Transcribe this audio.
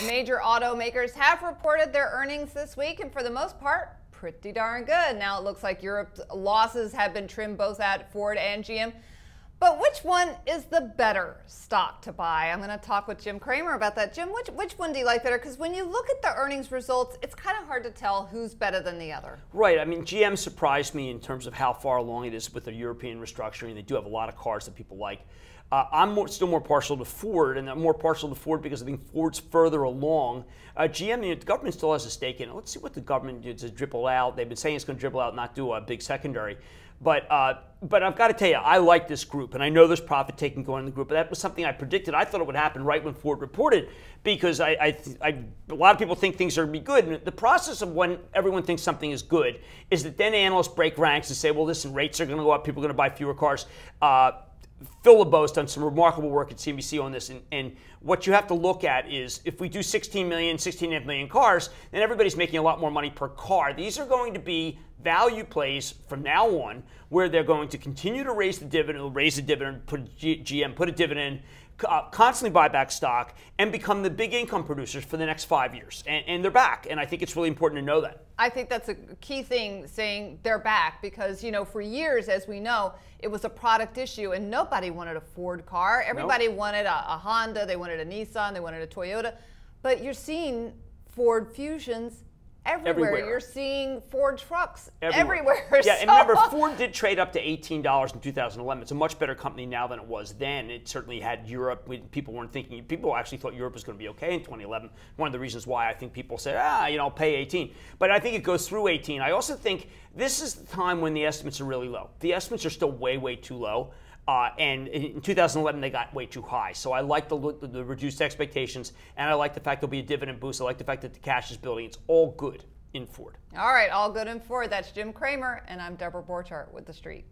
Major automakers have reported their earnings this week, and for the most part, pretty darn good. Now it looks like Europe's losses have been trimmed both at Ford and GM. But which one is the better stock to buy? I'm going to talk with Jim Cramer about that. Jim, which one do you like better? Because when you look at the earnings results, it's kind of hard to tell who's better than the other. Right. I mean, GM surprised me in terms of how far along it is with their European restructuring. They do have a lot of cars that people like. I'm still more partial to Ford, and I'm more partial to Ford because I think Ford's further along. GM, the government still has a stake in it. Let's see what the government did to dribble out. They've been saying it's going to dribble out, not do a big secondary. But I've got to tell you, I like this group, and I know there's profit taking going in the group. But that was something I predicted. I thought it would happen right when Ford reported, because a lot of people think things are going to be good. And the process of when everyone thinks something is good is that then analysts break ranks and say, well, listen, rates are going to go up, people are going to buy fewer cars. Phil LeBeau's done some remarkable work at CNBC on this, and what you have to look at is if we do 16.5 million cars, then everybody's making a lot more money per car. These are going to be value plays from now on, where they're going to continue to raise the dividend, put a dividend, constantly buy back stock, and become the big income producers for the next 5 years. And they're back, and I think it's really important to know that. I think that's a key thing, saying they're back, because, you know, for years, as we know, it was a product issue, and nobody wanted a Ford car. Everybody wanted a Honda, they wanted a Nissan, they wanted a Toyota. But you're seeing Ford Fusions everywhere. You're seeing Ford trucks everywhere. Yeah, and remember, Ford did trade up to $18 in 2011. It's a much better company now than it was then. It certainly had Europe. People weren't thinking. People actually thought Europe was going to be okay in 2011. One of the reasons why I think people said, pay 18. But I think it goes through 18. I also think this is the time when the estimates are really low. The estimates are still way, way too low. And in 2011, they got way too high. So I like the reduced expectations, and I like the fact there'll be a dividend boost. I like the fact that the cash is building. It's all good in Ford. All right, all good in Ford. That's Jim Cramer, and I'm Deborah Borchardt with The Street.